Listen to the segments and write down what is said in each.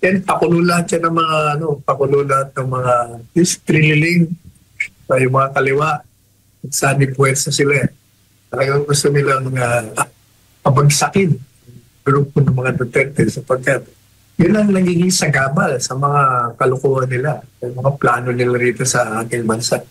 Yan, pakulo lahat yan ng mga, pakulo lahat ng mga trililing, yung mga kaliwa. Saan puwersa sila. Talagang gusto nilang pabagsakin grupo ng mga Duterte sapagkat yun ang nagiging sagabal sa mga kalukuhan nila, yung mga plano nila rito sa ating bansa.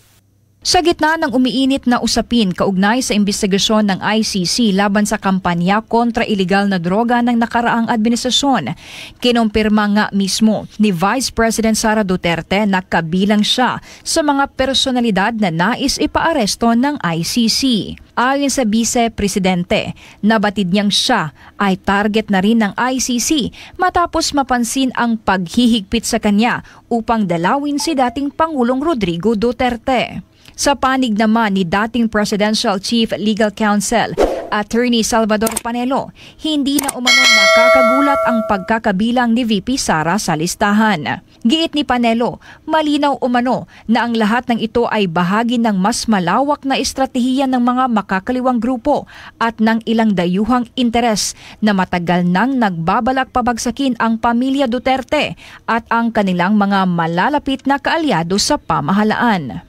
Sa gitna ng umiinit na usapin kaugnay sa imbestigasyon ng ICC laban sa kampanya kontra ilegal na droga ng nakaraang administrasyon, kinumpirma nga mismo ni Vice President Sara Duterte na kabilang siya sa mga personalidad na nais ipaaresto ng ICC. Ayon sa Vice Presidente, nabatid niyang siya ay target na rin ng ICC matapos mapansin ang paghihigpit sa kanya upang dalawin si dating Pangulong Rodrigo Duterte. Sa panig naman ni dating Presidential Chief Legal Counsel, Attorney Salvador Panelo, hindi na umano nakakagulat ang pagkakabilang ni VP Sara sa listahan. Giit ni Panelo, malinaw umano na ang lahat ng ito ay bahagi ng mas malawak na estratehiya ng mga makakaliwang grupo at ng ilang dayuhang interes na matagal nang nagbabalak pabagsakin ang pamilya Duterte at ang kanilang mga malalapit na kaalyado sa pamahalaan.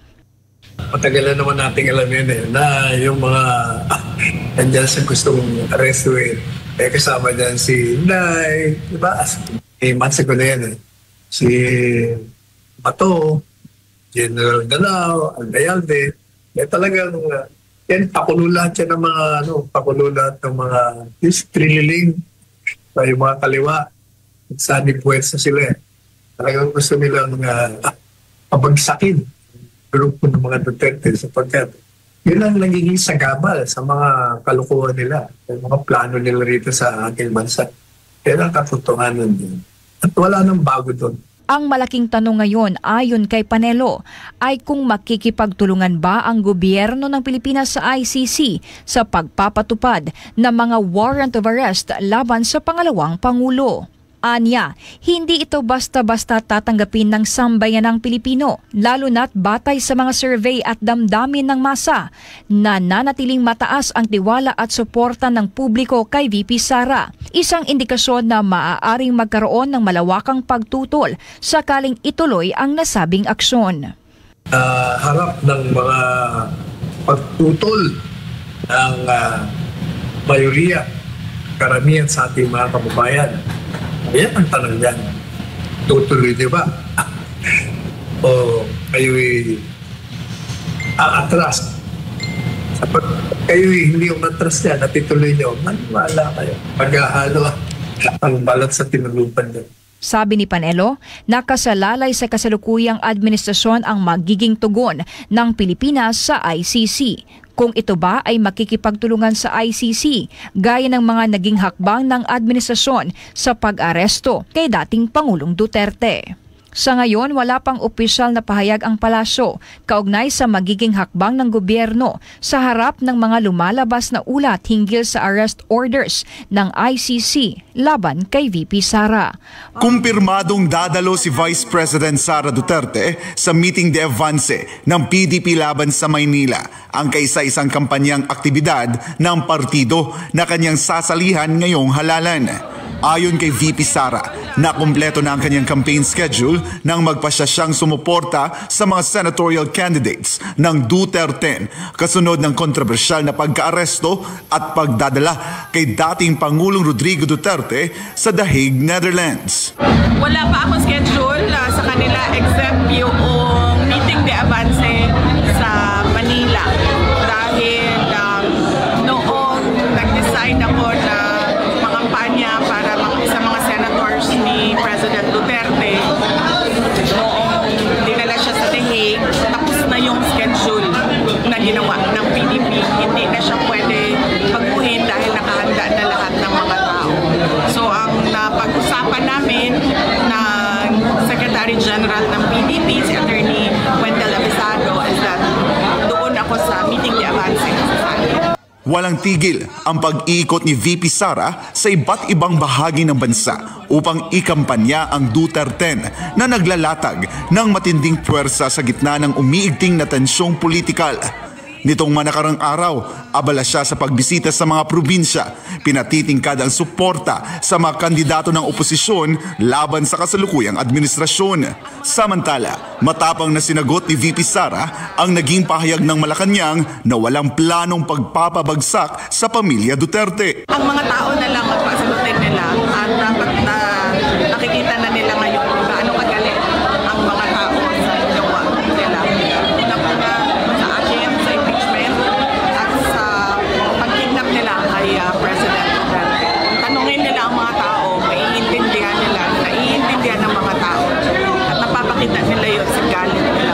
Matagal na naman nating alam yun na yung mga andyan sa gustong arrestuin, kasama dyan si Inday, diba? Months ago na yan si Bato, General Danao, Aldayalde, talagang yan, pakulo lahat yan ng mga, pakulo lahat ng mga trililing, yung mga kaliwa, saan puwersa sila. Talagang gusto nilang pabagsakin grupo ng mga Duterte sapagkat yun ang nagiging sagabal sa mga kalukuhan nila, yung mga plano nila rito sa ating bansa. Yan ang katotohanan din. At wala nang bago doon. Ang malaking tanong ngayon ayon kay Panelo ay kung makikipagtulungan ba ang gobyerno ng Pilipinas sa ICC sa pagpapatupad ng mga warrant of arrest laban sa pangalawang Pangulo. Anya, hindi ito basta-basta tatanggapin ng sambayanang Pilipino, lalo na't batay sa mga survey at damdamin ng masa na nanatiling mataas ang tiwala at suporta ng publiko kay VP Sara. Isang indikasyon na maaaring magkaroon ng malawakang pagtutol sakaling ituloy ang nasabing aksyon. Harap ng mga pagtutol ng mayoriya, karamihan sa ating mga kababayan, yan ang tanong yan. Tutuloy, di ba? O kayo'y atras. Kapag kayo'y hindi umatras yan, natituloy nyo, maniwala kayo. Paghahalo ang balat sa tinulupan nyo. Sabi ni Panelo, nakasalalay sa kasalukuyang administrasyon ang magiging tugon ng Pilipinas sa ICC. Kung ito ba ay makikipagtulungan sa ICC gaya ng mga naging hakbang ng administrasyon sa pag-aresto kay dating Pangulong Duterte. Sa ngayon, wala pang opisyal na pahayag ang palasyo kaugnay sa magiging hakbang ng gobyerno sa harap ng mga lumalabas na ulat hinggil sa arrest orders ng ICC laban kay VP Sara. Kumpirmadong dadalo si Vice President Sara Duterte sa meeting de avance ng PDP laban sa Maynila, ang kaisa-isang kampanyang aktibidad ng partido na kanyang sasalihan ngayong halalan. Ayon kay VP Sara, nakumpleto na ang kanyang campaign schedule nang magpasya siyang sumuporta sa mga senatorial candidates ng Duterte kasunod ng kontrobersyal na pagka-aresto at pagdadala kay dating Pangulong Rodrigo Duterte sa The Hague, Netherlands. Wala pa akong schedule sa kanila except yung meeting de avance sa Manila dahil noong nag-decide ako na makampanya para sa mga senators ni President Duterte, noong dinala siya sa The Hague, tapos na yung schedule na ginawa ng PDP. Hindi na siya pwede pagbuhin dahil nakahanda na lahat ng mga tao. So ang napag-usapan namin ng Secretary General ng PDP, si Attorney Wendell Avisado, is that doon ako sa meeting de avance sa Sali. Walang tigil ang pag-iikot ni VP Sara sa iba't ibang bahagi ng bansa upang ikampanya ang Duterte na naglalatag ng matinding puwersa sa gitna ng umiigting na tensyong politikal. Nitong manakarang araw, abala siya sa pagbisita sa mga probinsya. Pinatitingkad ang suporta sa mga kandidato ng oposisyon laban sa kasalukuyang administrasyon. Samantala, matapang na sinagot ni VP Sara ang naging pahayag ng Malacanang na walang planong pagpapabagsak sa pamilya Duterte. Ang mga tao na lang magpasagutin nila at dapat na nakikita na nila ngayon kung gaano kagaling ang mga tao sa ginawa nila. Una-una sa akin, sa impeachment at sa pag-kidnap nila kay President Duterte. Tanungin nila ang mga tao, maiintindihan nila, naiintindihan ng mga tao at napapakita nila yun sa galing nila.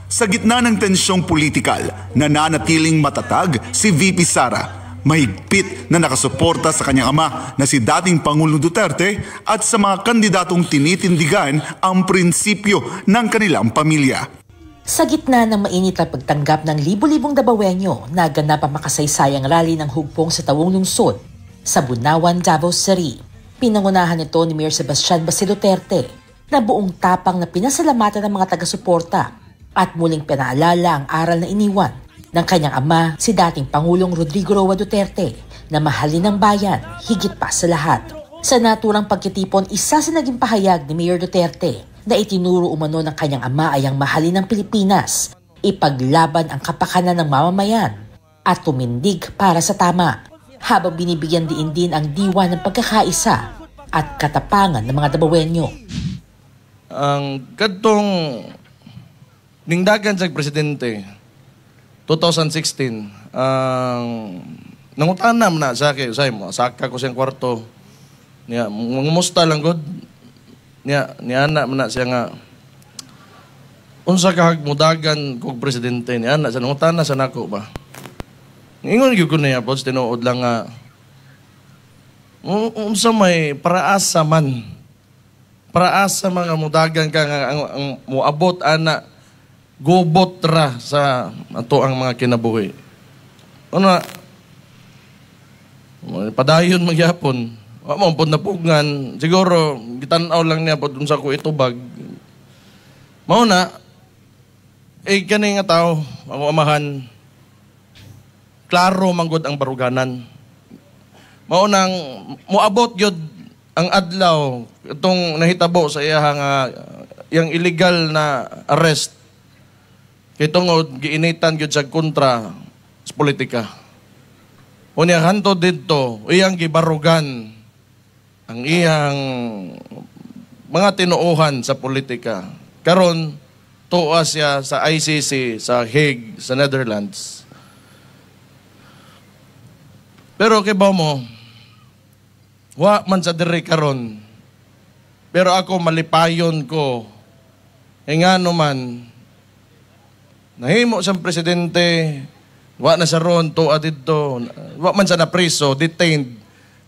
Sa gitna ng tensyong politikal, nananatiling matatag si VP Sara. Mahigpit na nakasuporta sa kanyang ama na si dating Pangulong Duterte at sa mga kandidatong tinitindigan ang prinsipyo ng kanilang pamilya. Sa gitna ng mainit na pagtanggap ng libu-libong Dabawenyo na ganap ang makasaysayang rally ng hugpong sa Tawong Lungsod sa Bunawan, Davao City, pinangunahan ito ni Mayor Sebastian Basi Duterte na buong tapang na pinasalamatan ng mga taga-suporta at muling pinaalala ang aral na iniwan ng kanyang ama, si dating Pangulong Rodrigo Roa Duterte, na mahalin ng bayan higit pa sa lahat. Sa naturang pagkitipon, isa sa naging pahayag ni Mayor Duterte na itinuro umano ng kanyang ama ay ang mahalin ng Pilipinas, ipaglaban ang kapakanan ng mamamayan at tumindig para sa tama, habang binibigyan diin din ang diwa ng pagkakaisa at katapangan ng mga Dabawenyo. Ang kadtong ningdagan sa presidente 2016, nangutanam na sa akin, saka ko siyang kwarto. Niya, mumusta lang god. Niya anak na siya nga, unsa ka mudagan kog presidente, niya anak, sa nangutana sa nako ba. Ingon gyud ko niya, pods, tinuod lang nga, unsa may paraasa man nga mudagan ka nga ang muabot ana gubot ra sa ato ang mga kinabuhi. Una, padayon magyapon. Wa mo pod napugngan. Siguro gitan-aw lang niya pod unsa ko itubag. Mao na kani nga tao, ang amahan, klaro man gud ang baruganan. Mao nang moabot gyud ang adlaw itong nahitabo sa iya nga yang illegal na arrest. Kay tungod giinitan gyud sa kontra sa politika. Unya hanto didto iyang gibarugan ang iyang mga tinuohan sa politika. Karon tuwa siya sa ICC sa Hague sa Netherlands. Pero kay ba mo wa man sa diri karon. Pero ako malipayon ko ngano man nahimo siyang presidente, wa na sa ron, tuwa dito, wa man sa napriso, detained,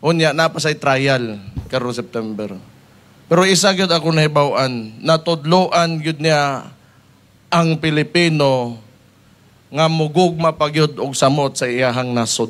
unya, napasay trial, karon September. Pero isa gyud ako nahibaw-an, natudloan gyud niya ang Pilipino nga mugugma pa gyud og samot sa iyahang nasod.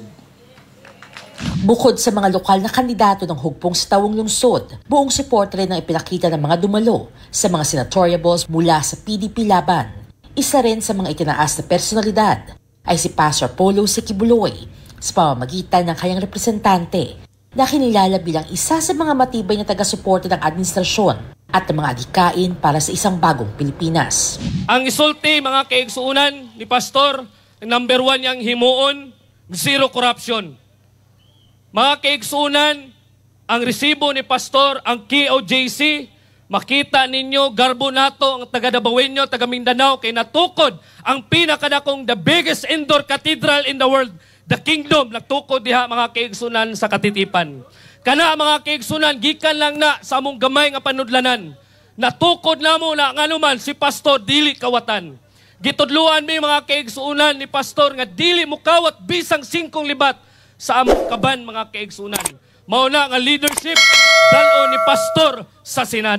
Bukod sa mga lokal na kandidato ng hugpong sa Tawong Lungsod, buong suporta rin ang ipinakita ng mga dumalo sa mga senatoriables mula sa PDP laban. Isa rin sa mga itinaas na personalidad ay si Pastor Polo Sikibuloy sa pamamagitan ng kanyang representante na kinilala bilang isa sa mga matibay na taga-suporta ng administrasyon at ng mga adhikain para sa isang bagong Pilipinas. Ang isulti mga kaigsuunan ni Pastor, number 1 niyang himuon, zero corruption. Mga kaigsuunan, ang resibo ni Pastor, ang KOJC, makita ninyo, garbo nato ang taga-Dabawenyo, taga-Mindanao, kay natukod ang pinakadakong the biggest indoor cathedral in the world, the kingdom, natukod diha mga kaigsunan sa katitipan. Kana mga kaigsunan, gikan lang na sa among gamay nga panudlanan. Natukod na mo na nga naman si Pastor dili kawatan. Gitudluan mi mga kaigsunan ni Pastor nga dili mo kawat bisang 5 libat sa among kaban mga kaigsunan. Mao na nga leadership dalo ni Pastor sa Senado.